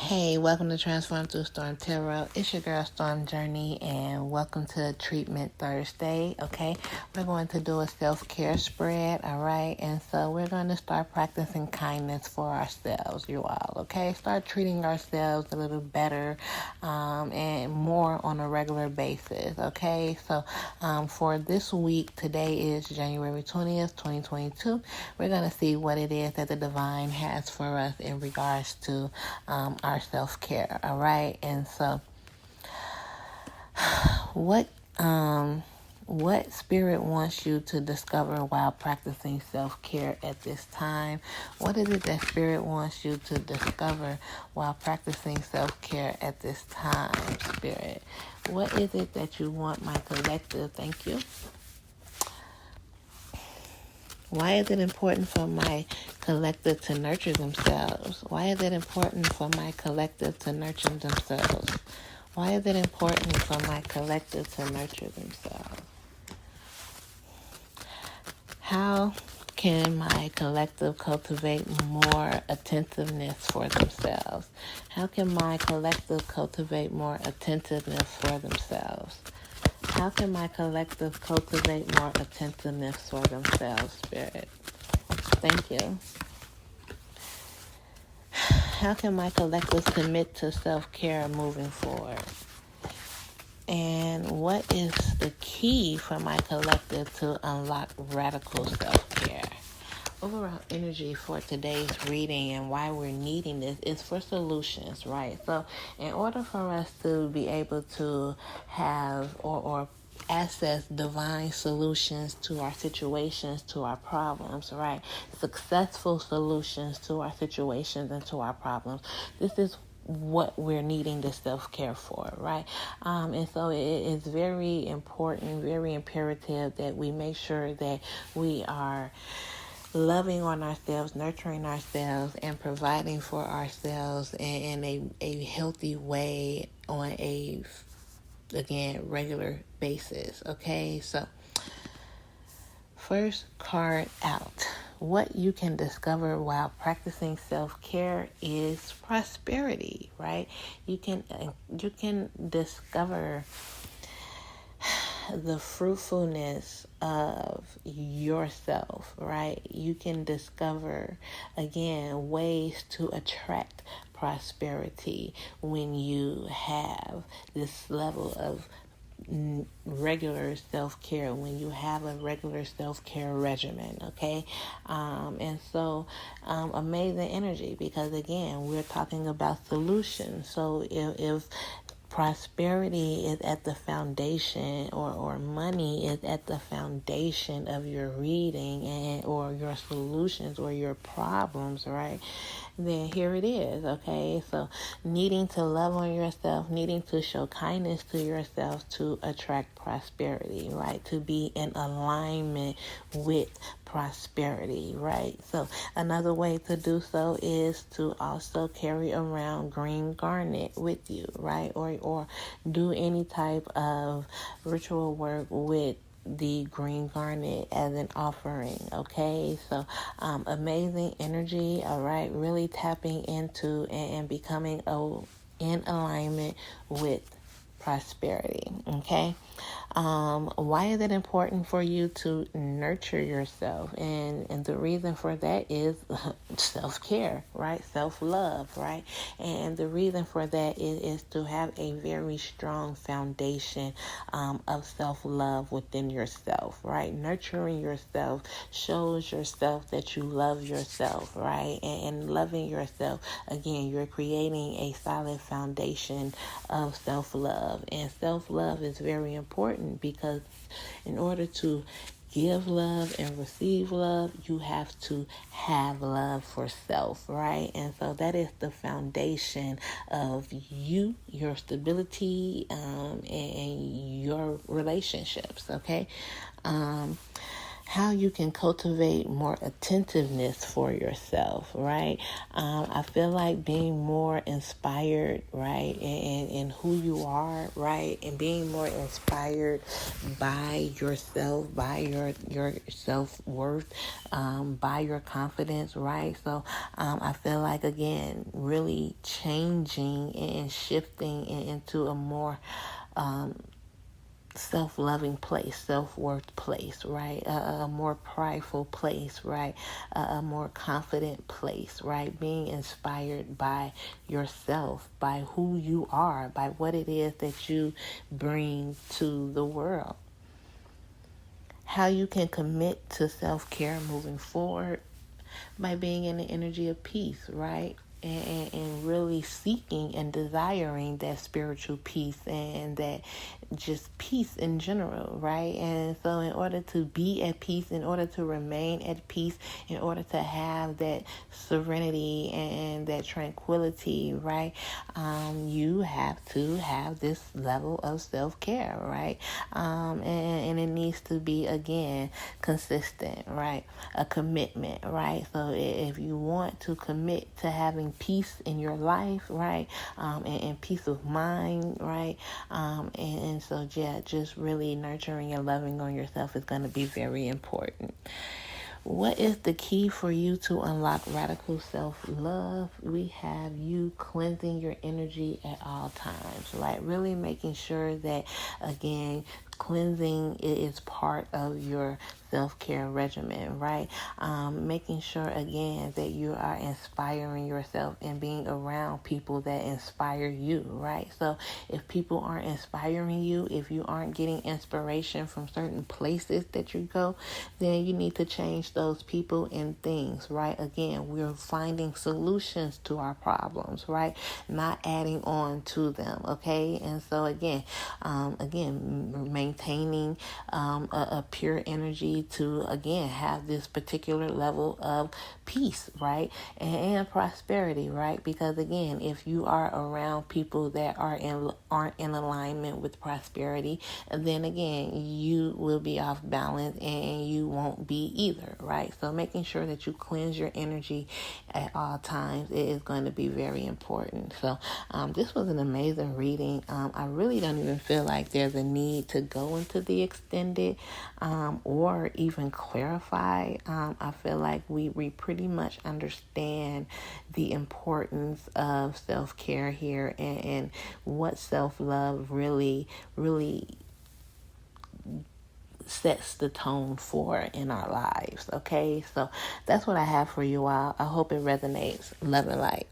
Hey, welcome to Transform Through Storm Tarot. It's your girl Storm Journey, and welcome to Treatment Thursday. Okay, we're going to do a self-care spread. All right, and so we're going to start practicing kindness for ourselves, you all. Okay, start treating ourselves a little better and more on a regular basis. Okay, so for this week, today is January 20th, 2022. We're going to see what it is that the divine has for us in regards to our self-care. All right, and so what spirit wants you to discover while practicing self-care at this time? What is it that spirit wants you to discover while practicing self-care at this time, spirit? What is it that you want my collective? Thank you. Why is it important for my collective to nurture themselves? Why is it important for my collective to nurture themselves? Why is it important for my collective to nurture themselves? How can my collective cultivate more attentiveness for themselves? How can my collective cultivate more attentiveness for themselves? How can my collective cultivate more attentiveness for themselves, Spirit? Thank you. How can my collective commit to self-care moving forward? And what is the key for my collective to unlock radical self-care? Overall energy for today's reading and why we're needing this is for solutions, right? So in order for us to be able to have or access divine solutions to our situations, to our problems, right? Successful solutions to our situations and to our problems. This is what we're needing the self-care for, right? And so it is very important, very imperative that we make sure that we are loving on ourselves, nurturing ourselves, and providing for ourselves in a healthy way on a, again, regular basis. Okay, so first card out. What you can discover while practicing self-care is prosperity, right? You can discover the fruitfulness of yourself, right? You can discover, again, ways to attract prosperity when you have this level of regular self-care, when you have a regular self-care regimen, okay? And so amazing energy, because again, we're talking about solutions. So if prosperity is at the foundation, or money is at the foundation of your reading and or your solutions or your problems, right? Then here it is, okay? So needing to love on yourself, needing to show kindness to yourself to attract prosperity, right? To be in alignment with prosperity, right? So another way to do so is to also carry around green garnet with you, right? Or do any type of ritual work with the green garnet as an offering, okay? So amazing energy, all right? Really tapping into and becoming in alignment with prosperity, okay? Why is it important for you to nurture yourself? And the reason for that is self-care, right? Self-love, right? And the reason for that is to have a very strong foundation of self-love within yourself, right? Nurturing yourself shows yourself that you love yourself, right? And loving yourself, again, you're creating a solid foundation of self-love. And self-love is very important because in order to give love and receive love, you have to have love for self, right? And so that is the foundation of you, your stability, and your relationships, okay? how you can cultivate more attentiveness for yourself, right? I feel like being more inspired, right, in who you are, right, and being more inspired by yourself, by your self-worth, by your confidence, right? So I feel like, again, really changing and shifting into a more self-loving place, self-worth place, right? A more prideful place, right? A more confident place, right? Being inspired by yourself, by who you are, by what it is that you bring to the world. How you can commit to self-care moving forward by being in the energy of peace, right? And really seeking and desiring that spiritual peace and that just peace in general, right? And so in order to be at peace, in order to remain at peace, in order to have that serenity and that tranquility, right, you have to have this level of self-care, right? And it needs to be, again, consistent, right? A commitment, right? So if you want to commit to having peace in your life, right, and peace of mind, right, and so, yeah, just really nurturing and loving on yourself is going to be very important. What is the key for you to unlock radical self-love? We have you cleansing your energy at all times, right? Really making sure that, again, cleansing is part of your self-care regimen, right? Making sure, again, that you are inspiring yourself and being around people that inspire you, right? So if people aren't inspiring you, if you aren't getting inspiration from certain places that you go, then you need to change those people and things, right? Again, we're finding solutions to our problems, right? Not adding on to them, okay? And so again, maintaining a pure energy to, again, have this particular level of peace, right? And prosperity, right? Because again, if you are around people that aren't in alignment with prosperity, then again, you will be off balance and you won't be either, right? So making sure that you cleanse your energy at all times is going to be very important. So this was an amazing reading. I really don't even feel like there's a need to go into the extended or even clarify. I feel like we pretty much understand the importance of self-care here and what self-love really sets the tone for in our lives. Okay, so that's what I have for you all. I hope it resonates. Love and light.